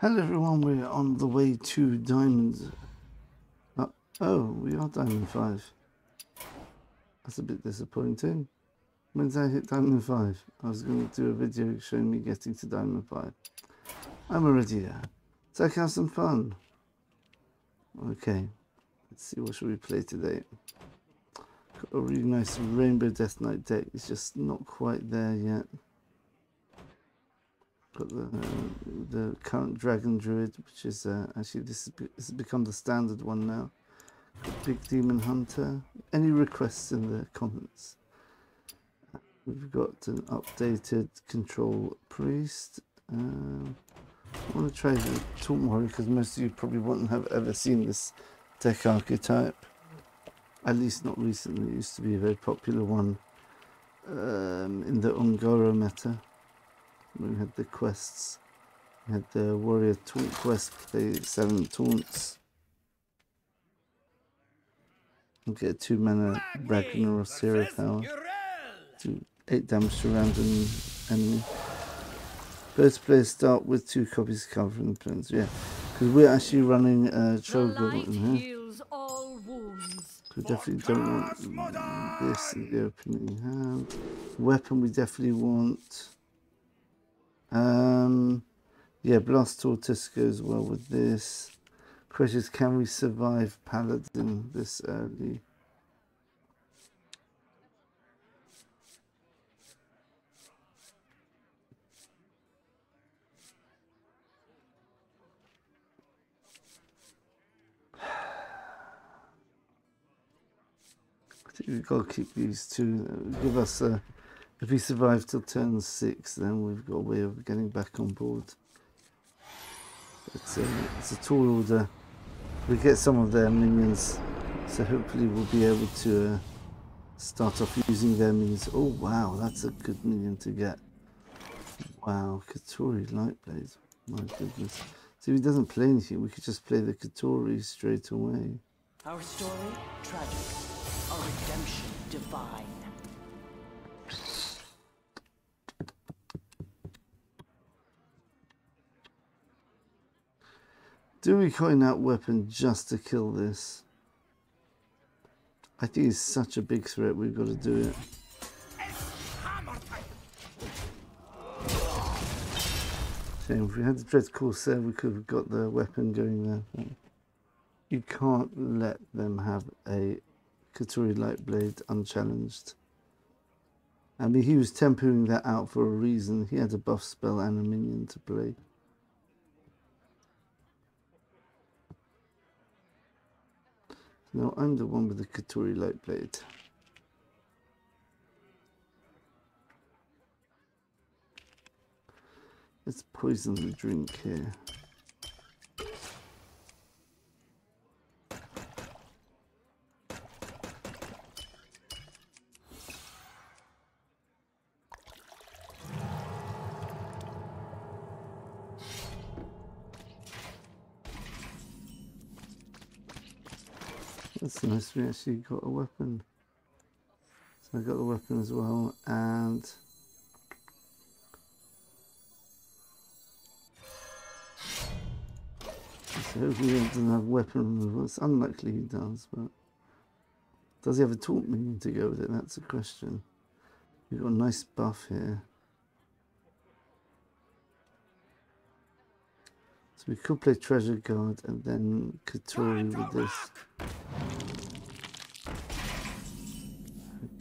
Hello everyone, we're on the way to Diamond. Oh, we are Diamond 5. That's a bit disappointing. When did I hit Diamond 5? I was going to do a video showing me getting to Diamond 5. I'm already there. So I can have some fun. Okay, let's see, what should we play today? Got a really nice Rainbow Death Knight deck. It's just not quite there yet. Got the current Dragon Druid, which is actually this has become the standard one now. Got Big Demon Hunter. Any requests in the comments? We've got an updated Control Priest. I want to try the Taunt Warrior because most of you probably wouldn't have ever seen this deck archetype. At least not recently. It used to be a very popular one in the Ungoro meta. We had the quests. We had the Warrior Taunt quest, play 7 taunts. And get 2 mana Ragnaros hero power. Do 8 damage to random enemy. Both players start with 2 copies covering the plans. Yeah, because we're actually running Cho'Gall in here. We definitely don't want this in the opening hand. Weapon we definitely want. Yeah, Blast Tortoise goes well with this. Question is, can we survive Paladin this early? I think we've got to keep these two. Give us a. If we survive till turn 6, then we've got a way of getting back on board. It's a tall order. We get some of their minions, so hopefully we'll be able to start off using their minions. Oh wow, that's a good minion to get. Wow, Katori Lightblade. My goodness. So if he doesn't play anything, we could just play the Katori straight away. Our story, tragic. Our redemption, divine. Do we coin that weapon just to kill this? I think it's such a big threat, we've got to do it. Shame, if we had the Dread Corsair, we could have got the weapon going there. You can't let them have a Katori Lightblade unchallenged. I mean, he was tempoing that out for a reason. He had a buff spell and a minion to play. No, I'm the one with the Katori Lightblade. Let's poison the drink here. That's nice, we actually got a weapon. So I got the weapon as well, and so hopefully he doesn't have weapon removal. It's unlikely he does, but does he have a taunt minion to go with it? That's a question. We've got a nice buff here. So we could play Treasure Guard and then Katori with this.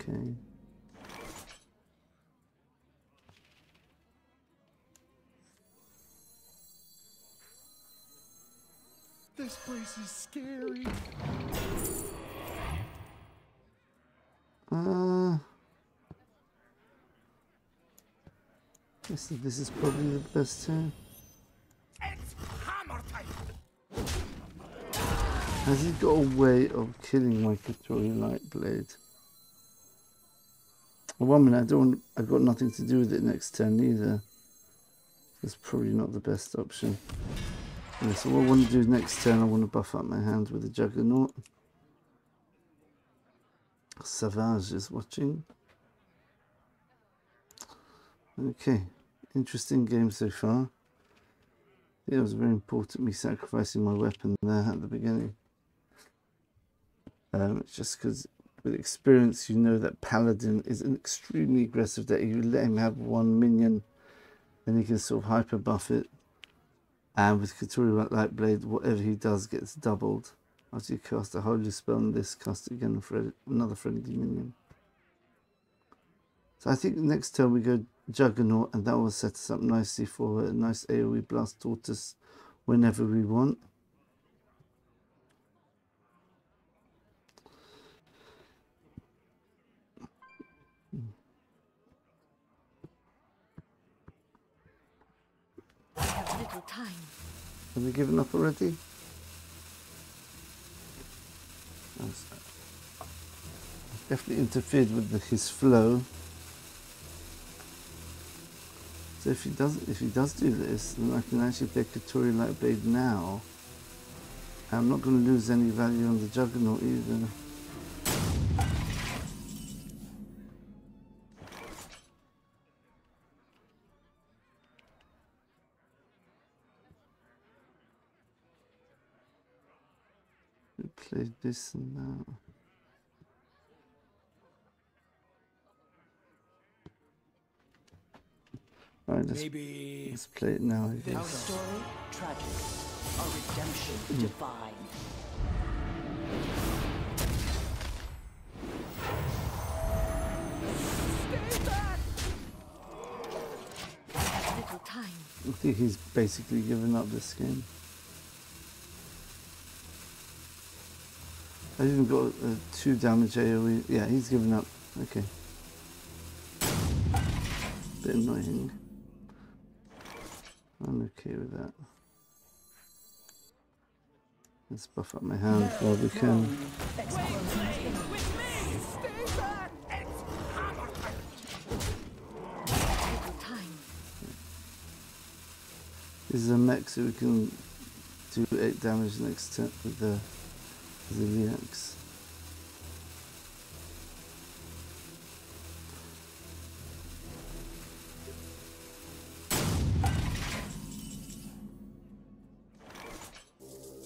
Okay. This place is scary. This is probably the best turn. Has he got a way of killing my Katori Lightblade? Well, 1 minute, I've got nothing to do with it next turn either. That's probably not the best option. Yeah, so what I want to do next turn, I want to buff up my hand with a Juggernaut. Savage is watching. Okay, interesting game so far. It was very important me sacrificing my weapon there at the beginning. It's just because with experience you know that Paladin is an extremely aggressive deck. You let him have one minion, then he can sort of hyper buff it. And with Katuri Light Blade, whatever he does gets doubled. After you cast a holy spell on this, cast it again for another friendly minion. So I think next turn we go Juggernaut, and that will set us up nicely for a nice AoE blast tortoise whenever we want. I have little time. Have we given up already? Definitely interfered with his flow. So if he does do this, then I can actually play Katuri Light Blade now. I'm not going to lose any value on the Juggernaut either. We played this and that. Alright, let's play it now, I Our guess. story, tragic. Our redemption, divine. Stay back! I have little time. I think he's basically given up this game. I even got a 2 damage AoE. Yeah, he's given up. Okay. Bit annoying. I'm okay with that. Let's buff up my hand while we can. This is a mech, so we can do 8 damage next turn with the Ziliax.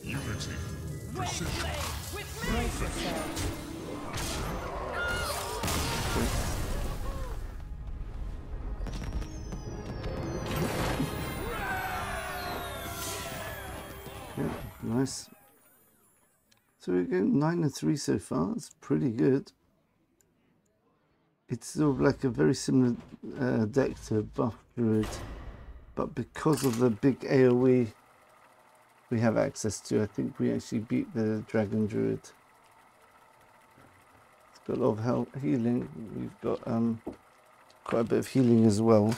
Unity. Precision. Okay, nice. So we're getting 9 and 3 so far. It's pretty good. It's sort of like a very similar deck to Buff Druid, but because of the big AoE we have access to, I think we actually beat the Dragon Druid. It's got a lot of healing. We've got quite a bit of healing as well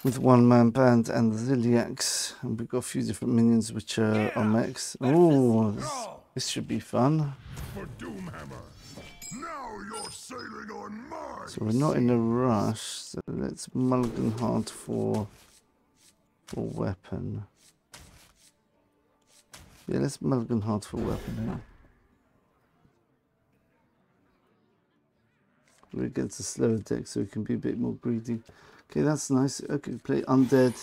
with one-man band and the Ziliax, and we've got a few different minions which are on mechs. Oh, this should be fun. For Doomhammer. Now you're sailing on my So we're not in a rush, so let's mulligan hard for weapon. Yeah, let's mulligan hard for weapon now. We're against a slower deck, so we can be a bit more greedy. Okay, that's nice. Okay, play Undead.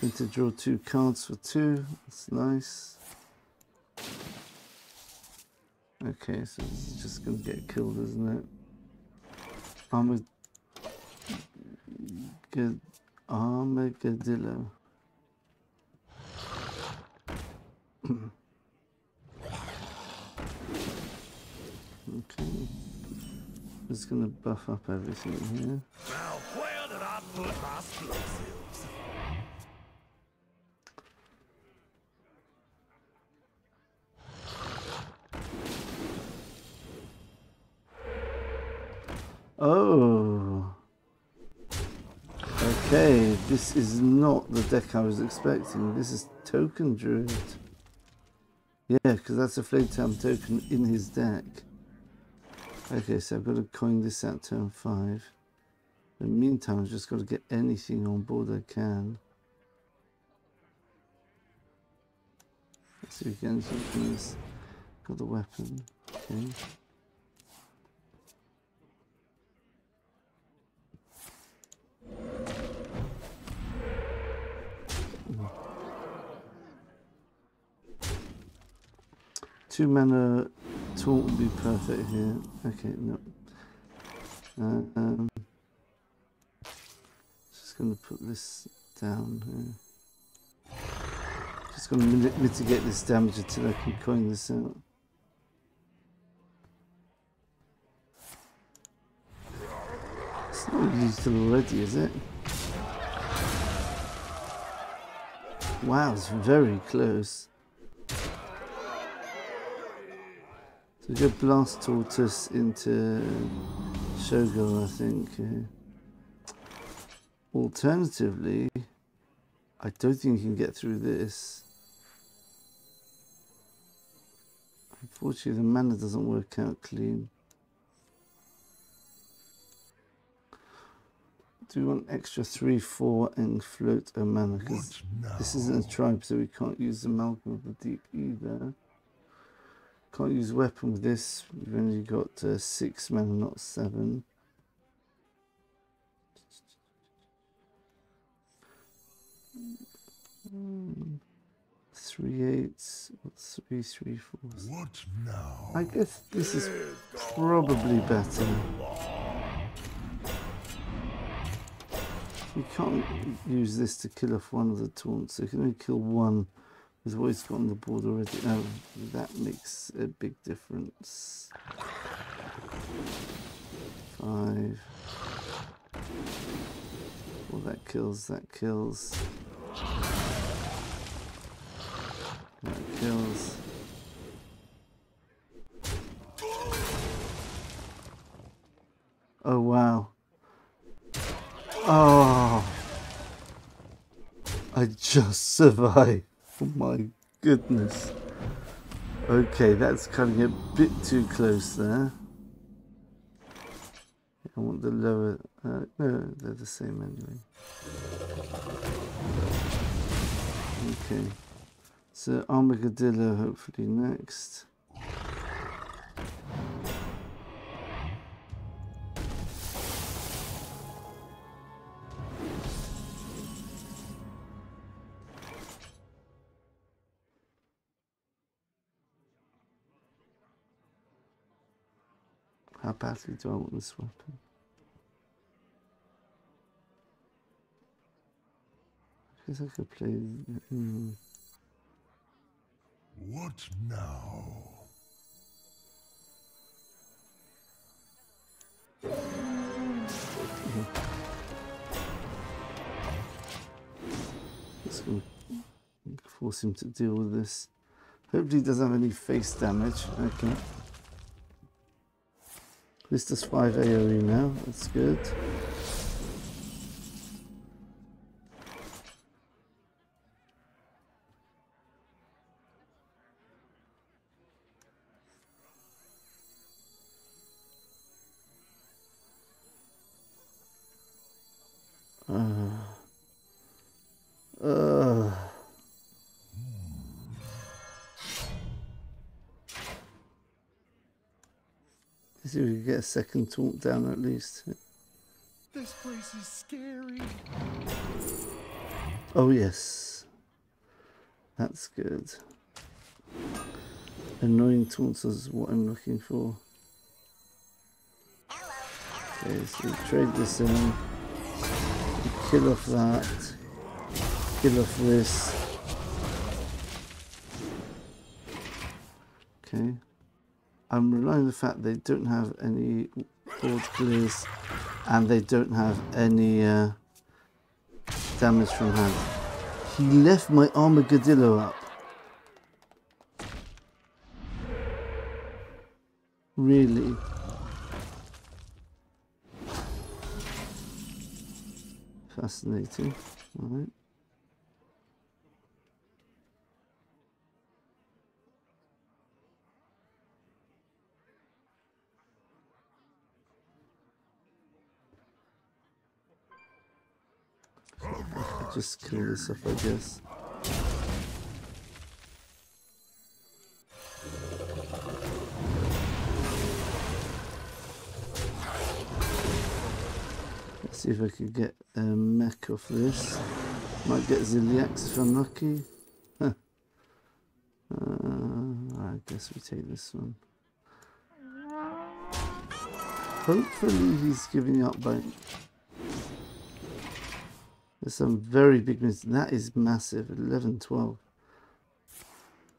Going to draw 2 cards for 2. That's nice. Okay, so this is just going to get killed, isn't it? Armadillo. Okay. Just going to buff up everything here. Now where did I put my explosives? Oh. Okay, this is not the deck I was expecting. This is Token Druid. Yeah, because that's a Flaytown token in his deck. Okay, so I've got to coin this out turn 5. In the meantime, I've just got to get anything on board I can. Let's see if we get anything from this. Got the weapon. Okay. 2 mana taunt would be perfect here. Okay, no. Just going to put this down here. Just going to mitigate this damage until I can coin this out. It's not lethal already, is it? Wow, it's very close. So go blast tortoise into Shogun, I think. Alternatively, I don't think you can get through this. Unfortunately, the mana doesn't work out clean. Do we want extra 3/4 and float a mana? Because this isn't a tribe, so we can't use the Amalgam of the Deep either. Can't use weapon with this. We've only got 6 mana, not 7. Mm. 3/8, 3/4. What now? I guess this is probably better. You can't use this to kill off one of the taunts, so you can only kill one with what he's got on the board already. Oh, that makes a big difference. 5. Well, that kills, that kills. That kills. Oh, wow. Oh, I just survived. Oh my goodness. Okay, that's coming a bit too close there. I want the lower. No, they're the same anyway. Okay, so Armadillo hopefully next. How badly do I want this weapon? I guess I could play. What now? Just gonna force him to deal with this. Hopefully he doesn't have any face damage. Okay. This does 5 AoE now, that's good. Let's see if we can get a second taunt down at least. This place is scary. Oh yes, that's good. Annoying taunts is what I'm looking for. Okay, so we trade this in. We kill off that. Kill off this. Okay. I'm relying on the fact they don't have any board clears and they don't have any damage from hand. He left my Armadillo up. Really? Fascinating. All right. Just kill this off, I guess. Let's see if I can get a mech off this. Might get Ziliax if I'm lucky. Huh. Alright, I guess we take this one. Hopefully he's giving up by... There's some very big misses. That is massive. 11, 12.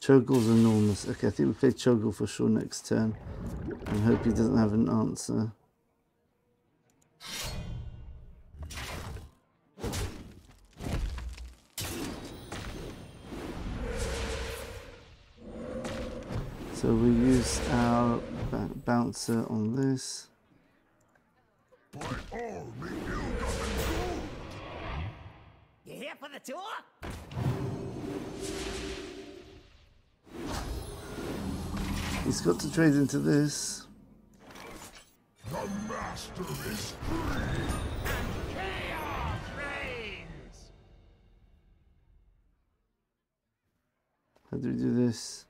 Cho'Gall's enormous. Okay, I think we play Cho'Gall for sure next turn. And hope he doesn't have an answer. So we use our bouncer on this. By all the ill-gotten You here for the tour? He's got to trade into this. gold, the master is free. Chaos reigns! How do we do this?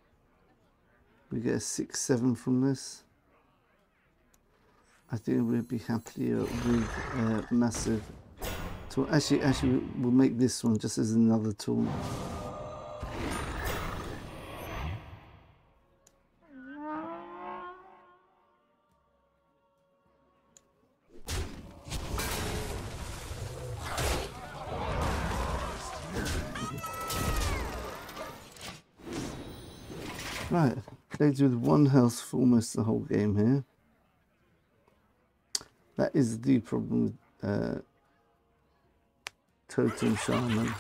We get a 6-7 from this. I think we'd be happier with massive. Actually, we'll make this one just as another tool. Right, played with 1 health for almost the whole game here. That is the problem with Totem Shaman.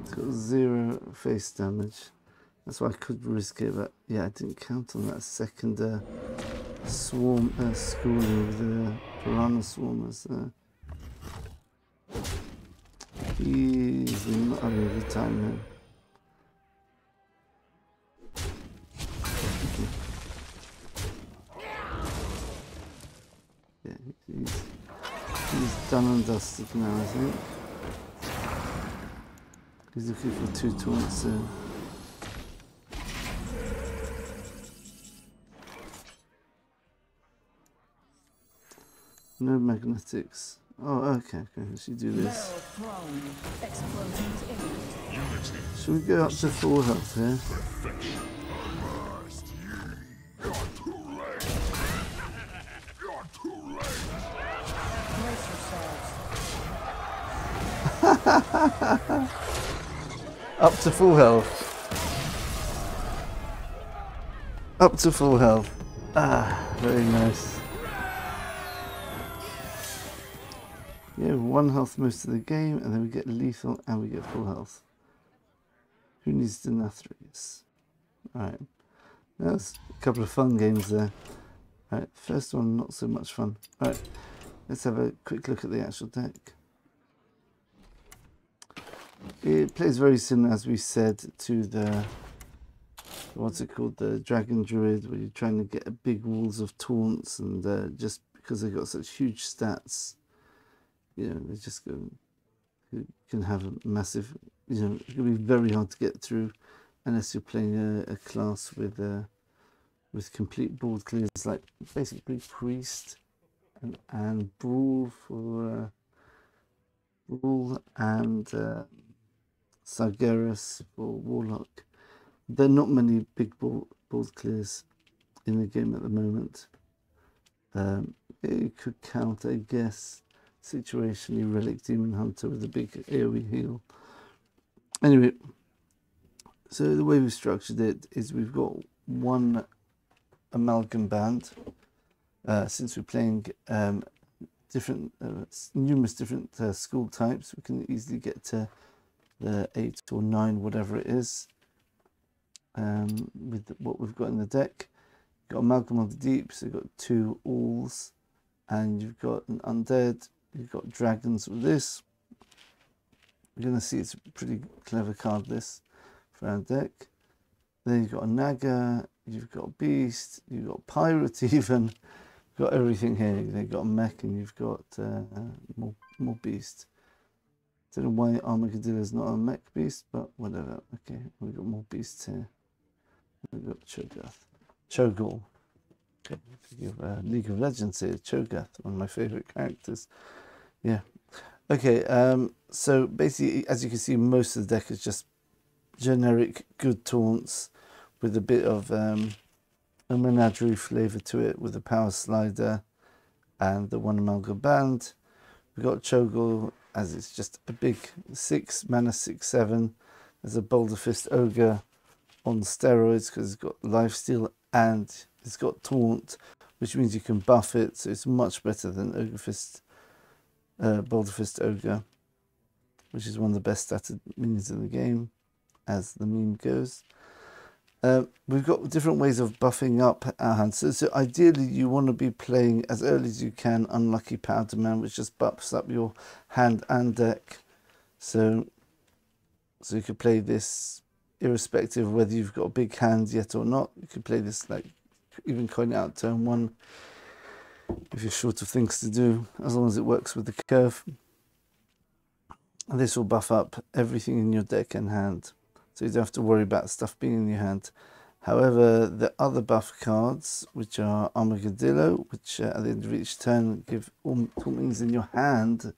It's got 0 face damage. That's why I could risk it, but yeah, I didn't count on that second swarm schooling with the piranha swarmers there. He's not having a good time here. Yeah, he's done and dusted now, I think. He's looking for 2 taunts soon. No magnetics. Oh, okay, we should do this. Should we go up to 4 health here? Up to full health. Up to full health. Ah, very nice. Yeah, 1 health most of the game, and then we get lethal and we get full health. Who needs the Nathries? Alright. That's a couple of fun games there. Alright, first one not so much fun. Alright, let's have a quick look at the actual deck. It plays very similar, as we said, to the, what's it called, the Dragon Druid, where you're trying to get big walls of taunts, and just because they've got such huge stats, you know, they just go, you can have a massive, you know, it can be very hard to get through unless you're playing a class with complete board clears, like basically Priest and Brawl for Brawl and Sargeras for Warlock. There are not many big board clears in the game at the moment. It could count, I guess, situationally Relic Demon Hunter with a big AoE heal. Anyway, so the way we've structured it is we've got 1 amalgam band. Since we're playing numerous different school types, we can easily get to the 8 or 9, whatever it is, with what we've got in the deck. You've got Amalgam of the Deep, so you've got 2 Alls, and you've got an Undead, you've got Dragons with this. You're going to see it's a pretty clever card, this, for our deck. Then you've got a Naga, you've got Beast, you've got Pirate even. You've got everything here. You've got a Mech, and you've got more Beast. Don't know why Armadillo is not a Mech Beast, but whatever. Okay, we've got more Beasts here. We've got Cho'Gall. Okay, League of Legends here. Cho'Gath, one of my favourite characters. Yeah. Okay, so basically, as you can see, most of the deck is just generic good taunts with a bit of a menagerie flavour to it, with the power slider and the 1 amalgam band. We've got Cho'Gall, as it's just a big 6 mana 6/7. There's a Boulder Fist Ogre on steroids because it's got lifesteal and it's got taunt, which means you can buff it, so it's much better than Ogre Fist, Boulder Fist Ogre, which is one of the best statted minions in the game, as the meme goes. We've got different ways of buffing up our hand. So ideally you want to be playing as early as you can Unlucky Powder Man, which just buffs up your hand and deck. So you could play this irrespective of whether you've got a big hand yet or not. You could play this, like, even coin it out turn 1 if you're short of things to do, as long as it works with the curve. And this will buff up everything in your deck and hand, so you don't have to worry about stuff being in your hand. However, the other buff cards, which are Armadillo, which at the end of each turn give all minions in your hand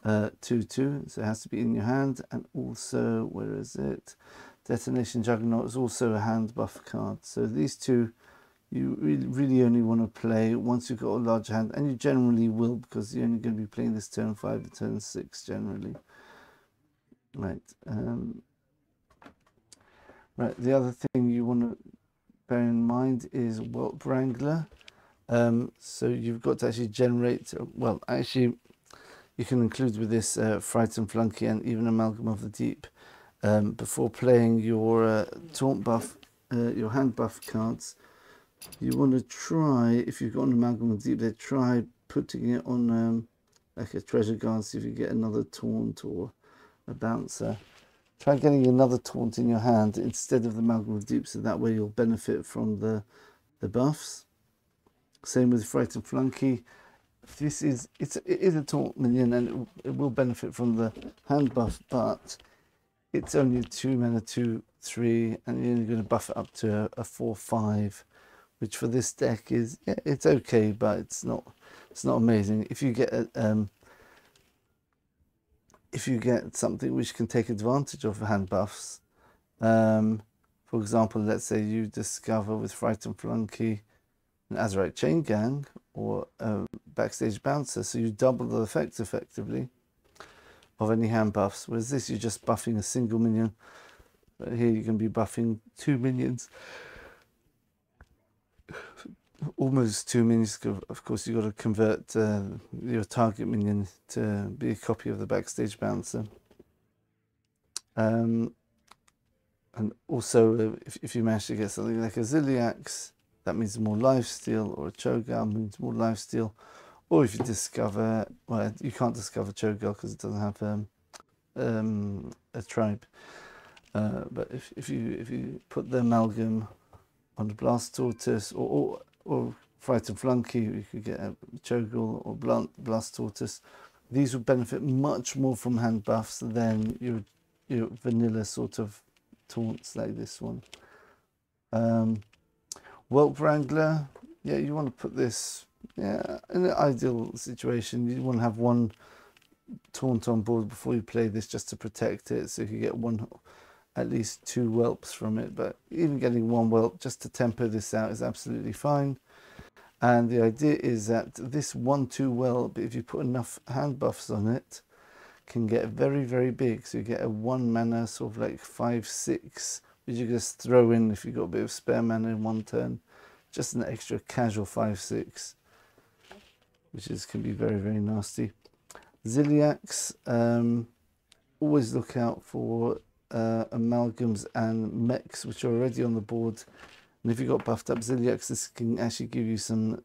2/2, so it has to be in your hand. And also, where is it? Detonation Juggernaut is also a hand buff card. So these two you really only want to play once you've got a large hand, and you generally will, because you're only going to be playing this turn 5 to turn 6 generally. Right. Right. The other thing you want to bear in mind is Whelp Wrangler. So you've got to actually generate. Well, actually, you can include with this Frightened Flunky and even Amalgam of the Deep before playing your taunt buff, your hand buff cards. You want to try, if you've got an Amalgam of the Deep, then try putting it on like a Treasure Guard, see if you get another taunt or a bouncer. Try getting another taunt in your hand instead of the Amalgam of the Deep, so that way you'll benefit from the buffs. Same with Frightened Flunky. It is a taunt minion, and it will benefit from the hand buff, but it's only a 2 mana 2/3, and you're only going to buff it up to a 4/5, which for this deck is, yeah, it's okay, but it's not amazing. If you get something which can take advantage of hand buffs, for example, let's say you discover with Frightened Flunky an Azurite Chain Gang or a Backstage Bouncer, so you double the effect effectively of any hand buffs, whereas this you're just buffing a single minion, but here you can be buffing 2 minions, almost 2 minions. Of course you've got to convert your target minion to be a copy of the Backstage Bouncer, and also if you manage to get something like a Ziliax, that means more lifesteal, or a Cho'Gall means more lifesteal. Or if you discover, well, you can't discover Cho'Gall because it doesn't have a tribe. But if you put the Amalgam on the Blast Tortoise or Frightened Flunky, you could get a Cho'Gall or Blast Tortoise. These would benefit much more from hand buffs than your vanilla sort of taunts like this one. Whelp Wrangler, yeah, you want to put this, yeah, in an ideal situation, you want to have 1 taunt on board before you play this, just to protect it, so you can get at least 2 whelps from it. But even getting 1 whelp just to temper this out is absolutely fine. And the idea is that this 1/2 whelp, if you put enough hand buffs on it, can get very, very big. So you get a 1 mana sort of like 5/6, which you just throw in if you've got a bit of spare mana in 1 turn. Just an extra casual 5/6, which can be very, very nasty. Ziliax, always look out for amalgams and mechs which are already on the board. And if you've got buffed up Ziliax, this can actually give you some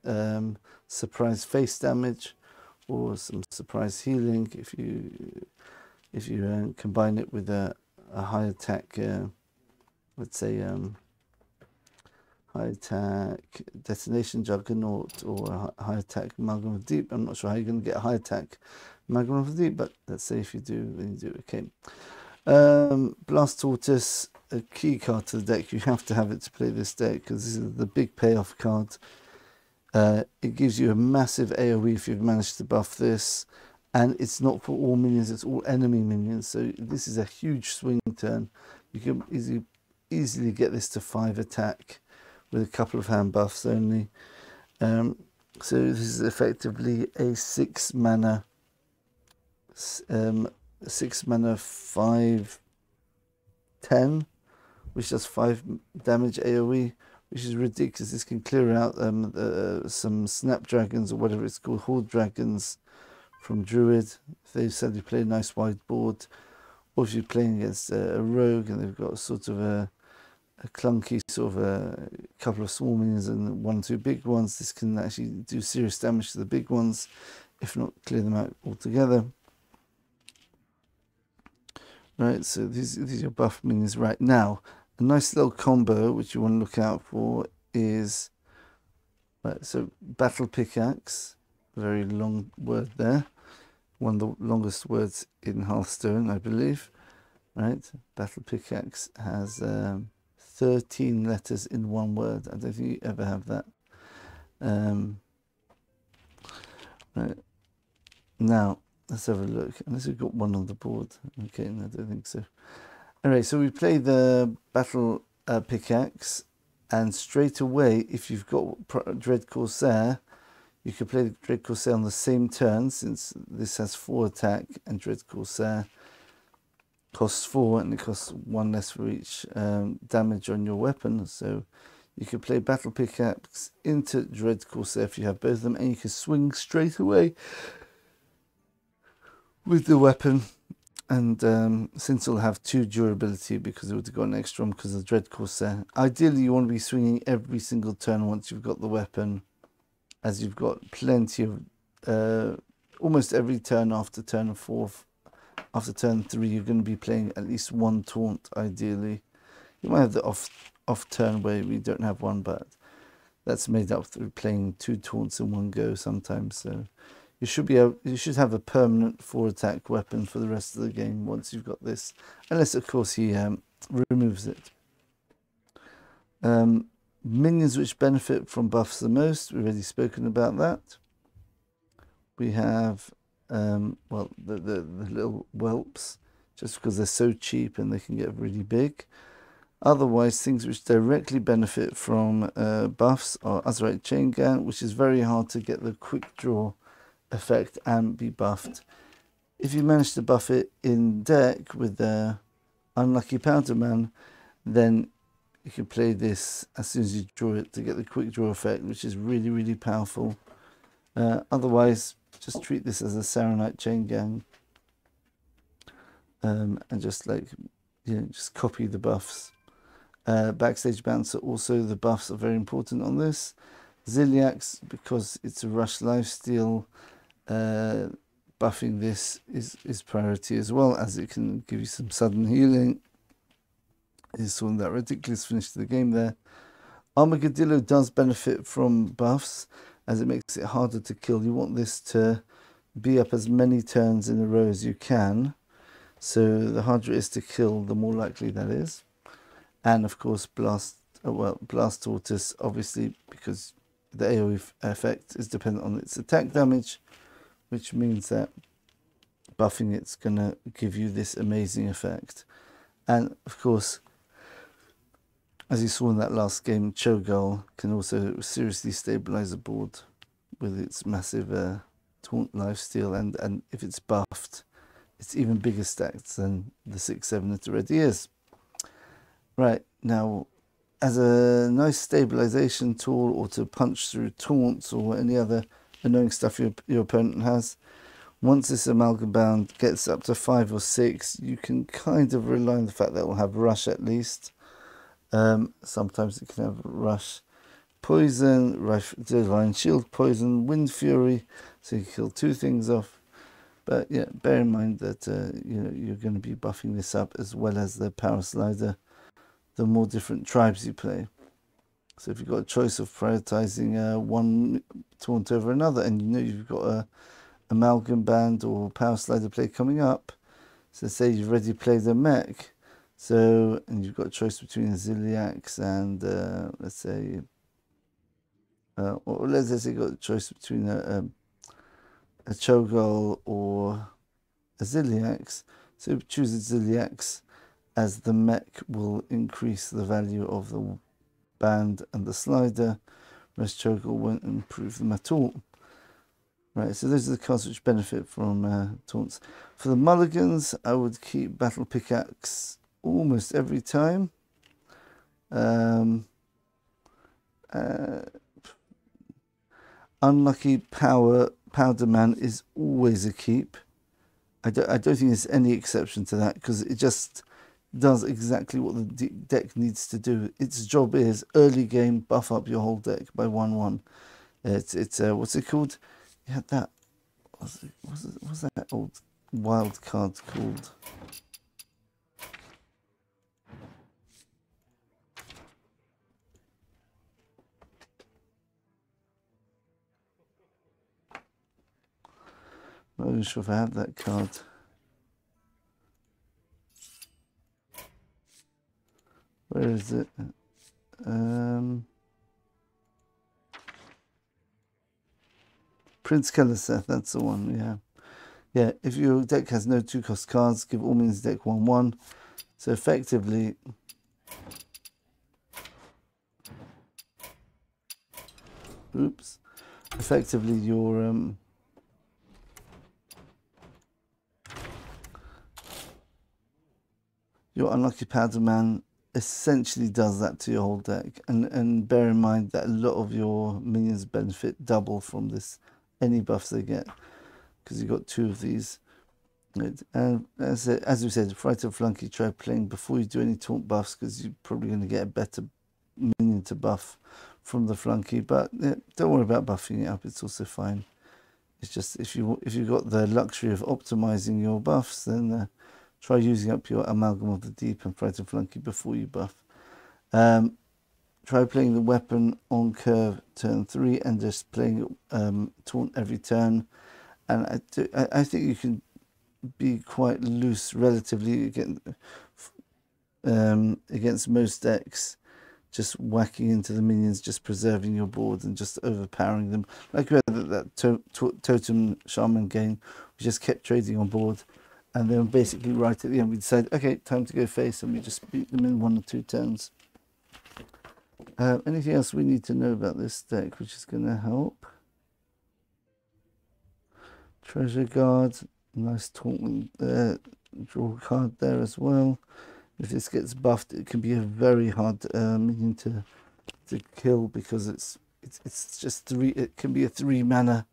surprise face damage or some surprise healing if you combine it with a high attack, let's say high attack Detonation Juggernaut or a high attack Amalgam of the Deep. I'm not sure how you're going to get a high attack Amalgam of the Deep, but let's say if you do, then you do. Okay. Blast Tortoise, a key card to the deck. You have to have it to play this deck because this is the big payoff card. It gives you a massive AoE if you've managed to buff this, and it's not for all minions, it's all enemy minions, so this is a huge swing turn. You can easily easily get this to 5 attack with a couple of hand buffs only. So this is effectively a 6 mana 5/10, which does 5 damage AoE, which is ridiculous. This can clear out some snapdragons or whatever it's called, horde dragons from druid if they suddenly play a nice wide board, or if you're playing against a rogue and they've got sort of a clunky sort of a couple of small minions and 1 or 2 big ones. This can actually do serious damage to the big ones, if not clear them out altogether. Right, so these are your buff minions right now. A nice little combo which you want to look out for is, right, so battle pickaxe, very long word there, one of the longest words in Hearthstone, I believe. Right, battle pickaxe has 13 letters in one word. I don't think you ever have that. Right, now let's have a look, unless we've got one on the board. Okay, no, I don't think so. Alright, so we play the battle pickaxe, and straight away, if you've got Dread Corsair, you can play the Dread Corsair on the same turn, since this has 4 attack and Dread Corsair costs 4 and it costs 1 less for each damage on your weapon. So you can play battle pickaxe into Dread Corsair if you have both of them, and you can swing straight away with the weapon. And since it'll have 2 durability because it would have got an extra one because of the Dread Corsair. Ideally you want to be swinging every single turn once you've got the weapon, as you've got plenty of almost every turn after turn 4. After turn 3 you're going to be playing at least 1 taunt ideally. You might have the off turn where we don't have one, but that's made up through playing 2 taunts in one go sometimes. So you should have a permanent 4 attack weapon for the rest of the game once you've got this, unless of course he removes it. Minions which benefit from buffs the most, we've already spoken about that. We have well, the little whelps, just because they're so cheap and they can get really big. Otherwise, things which directly benefit from buffs are Azurite Chain Gang, which is very hard to get the quick draw effect and be buffed. If you manage to buff it in deck with the Unlucky Powder Man, then you can play this as soon as you draw it to get the quick draw effect, which is really, really powerful. Otherwise, just treat this as a Saronite Chain Gang, and just just copy the buffs. Backstage Bouncer, also the buffs are very important on this. Ziliax, because it's a rush lifesteal, buffing this is priority as well, as it can give you some sudden healing. You saw that ridiculous finish to the game there. Armagadillo does benefit from buffs, as it makes it harder to kill. You want this to be up as many turns in a row as you can, so the harder it is to kill, the more likely that is. And of course Blast Tortoise, obviously, because the AoE effect is dependent on its attack damage, which means that buffing it's going to give you this amazing effect. And of course, as you saw in that last game, Cho'Gall can also seriously stabilize a board with its massive taunt lifesteal, and if it's buffed, it's even bigger stacks than the 6/7 it already is. Right, now, as a nice stabilization tool, or to punch through taunts or any other annoying stuff your opponent has, once this Amalgam Bound gets up to 5 or 6, you can kind of rely on the fact that it will have Rush at least. Sometimes it can have Rush, Poison, Rush, Divine Shield, Poison, Wind Fury, so you can kill 2 things off. But yeah, bear in mind that you're going to be buffing this up, as well as the Power Slider, the more different tribes you play. So if you've got a choice of prioritizing one taunt over another, and you've got a Amalgam Band or Power Slider play coming up, so say you've already played a mech, and you've got a choice between a Ziliax and let's say you've got a choice between a Cho'Gall or a Ziliax. So choose a Ziliax, as the mech will increase the value of the band and the slider. Rest choker won't improve them at all. Right, so those are the cards which benefit from taunts. For the mulligans, I would keep battle pickaxe almost every time. Unlucky powder man is always a keep. I don't think there's any exception to that, because it just does exactly what the deck needs to do. Its job is early game, buff up your whole deck by 1/1. It's what's it called? You had that. What's that old wild card called? I'm not even sure if I have that card. Where is it? Prince Keleseth, that's the one, yeah. Yeah, if your deck has no 2-cost cards, give all minions deck 1/1. So effectively, effectively your unlucky powder man essentially does that to your whole deck, and bear in mind that a lot of your minions benefit double from this, any buffs they get, because you've got 2 of these. Right. And as we said, Frightened Flunky, try playing before you do any taunt buffs, because you're probably going to get a better minion to buff from the Flunky. But yeah, don't worry about buffing it up, it's also fine. It's just if you've got the luxury of optimizing your buffs, then try using up your Amalgam of the Deep and Frightened Flunky before you buff. Try playing the weapon on curve turn 3 and just playing taunt every turn. And I think you can be quite loose relatively against most decks, just whacking into the minions, just preserving your board and just overpowering them. Like we had that Totem Shaman game, we just kept trading on board, and then basically right at the end we decided, okay, time to go face, and we just beat them in 1 or 2 turns. Anything else we need to know about this deck which is going to help? Treasure Guard, nice taunt, draw card there as well. If this gets buffed, it can be a very hard minion to kill, because it's just 3. It can be a 3 mana,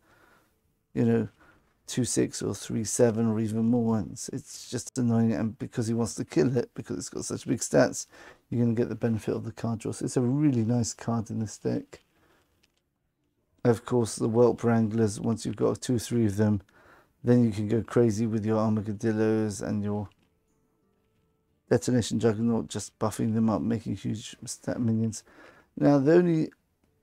2/6 or 3/7 or even more. It's just annoying, and because he wants to kill it, because it's got such big stats, you're going to get the benefit of the card draw. So it's a really nice card in this deck. Of course, the Whelp Wranglers, once you've got 2-3 of them, then you can go crazy with your Armadillos and your Detonation Juggernaut, just buffing them up, making huge stat minions. Now, the only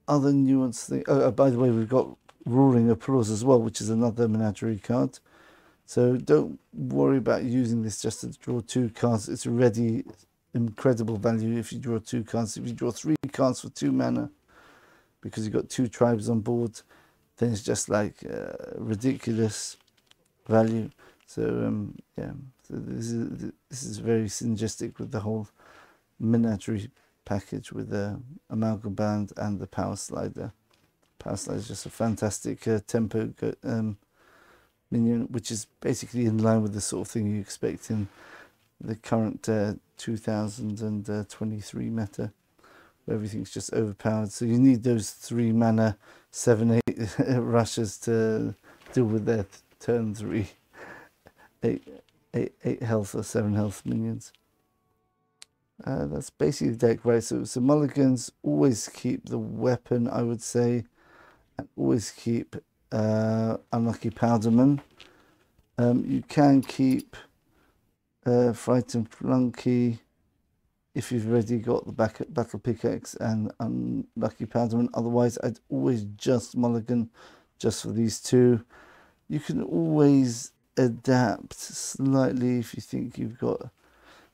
other nuance thing... Oh, by the way, we've got Roaring Applause as well, which is another menagerie card. So don't worry about using this just to draw 2 cards. It's already incredible value if you draw 2 cards. If you draw 3 cards for 2 mana, because you've got 2 tribes on board, then it's just like ridiculous value. So yeah, so this is very synergistic with the whole menagerie package, with the Amalgam Band and the Power Slider. Power Slider is just a fantastic tempo minion, which is basically in line with the sort of thing you expect in the current 2023 meta, where everything's just overpowered. So you need those 3 mana 7/8 rushes to deal with their turn 3 8 health or 7 health minions. That's basically the deck, right? So mulligans, always keep the weapon, I would say, and always keep unlucky powderman. You can keep Frightened Flunky if you've already got the battle pickaxe and unlucky powderman. Otherwise, I'd always just mulligan just for these 2. You can always adapt slightly if you think you've got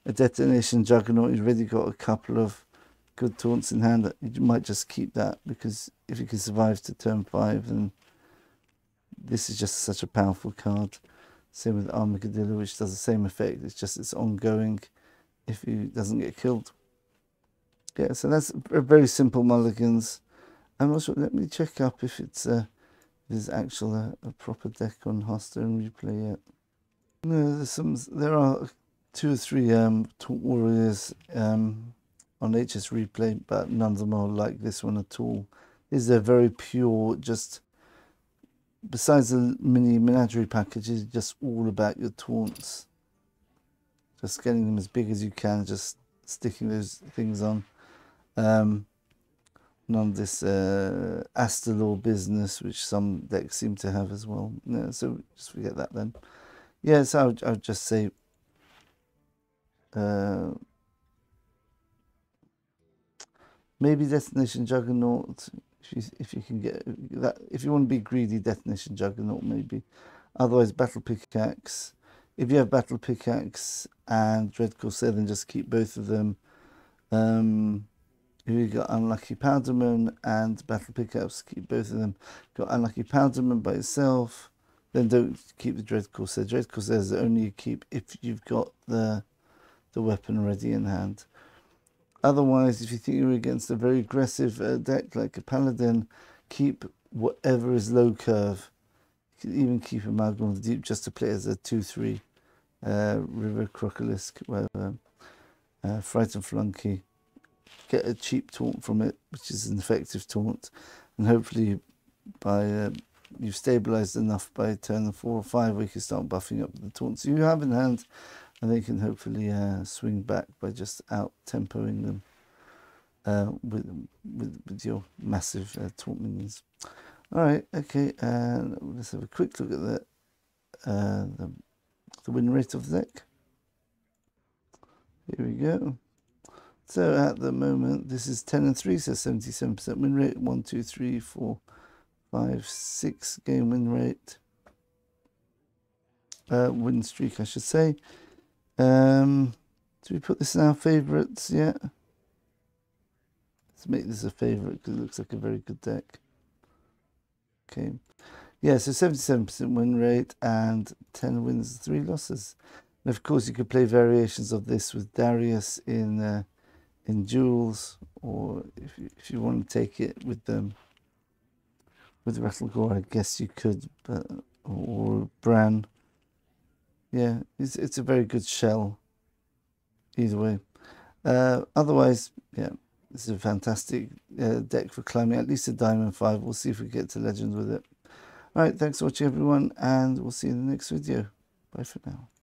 a Detonation Juggernaut, you've already got a couple of good taunts in hand, you might just keep that, because if you can survive to turn 5, then this is just such a powerful card. Same with Armadillo, which does the same effect, it's just it's ongoing, if he doesn't get killed. Yeah, so that's a very simple mulligans. I'm not sure. Let me check up if it's there's actual a proper deck on Hoster and Replay yet. No, there are 2 or 3 Taunt Warriors on HS Replay, but none of them are like this one at all. This is a very pure, just besides the mini menagerie package, is just all about your taunts. Just getting them as big as you can, just sticking those things on. None of this Astalor business, which some decks seem to have as well. No, so just forget that then. Yeah, so I would just say maybe Destination Juggernaut, if you can get that. If you want to be greedy, Destination Juggernaut maybe. Otherwise, Battle Pickaxe. If you have Battle Pickaxe and Dread Corsair, then just keep both of them. If you got Unlucky Powderman and Battle Pickaxe, keep both of them. Got Unlucky Powderman by itself, then don't keep the Dread Corsair. Dread Corsair is only you keep if you've got the weapon ready in hand. Otherwise, if you think you're against a very aggressive deck like a Paladin, keep whatever is low curve. You can even keep Amalgam of the Deep just to play as a 2/3 River Crocolisk, whatever. Frightened Flunky. Get a cheap taunt from it, which is an effective taunt, and hopefully by you've stabilized enough by turn 4 or 5 we can start buffing up the taunts you have in hand, and they can hopefully swing back by just out tempoing them with your massive taunt minions. All right, okay, and let's have a quick look at the win rate of the deck. Here we go. So at the moment, this is 10 and 3, so 77% win rate. 1, 2, 3, 4, 5, 6 game win rate. Win streak, I should say. Do we put this in our favourites yet? Let's make this a favourite because it looks like a very good deck. Okay. Yeah, so 77% win rate and 10 wins, 3 losses. And of course, you could play variations of this with Darius in duels, or if you want to take it with Rattlegore, I guess you could, but or Bran. Yeah, it's a very good shell. Either way, otherwise, yeah, this is a fantastic deck for climbing at least a Diamond 5. We'll see if we get to Legend with it. All right, thanks for watching, everyone, and we'll see you in the next video. Bye for now.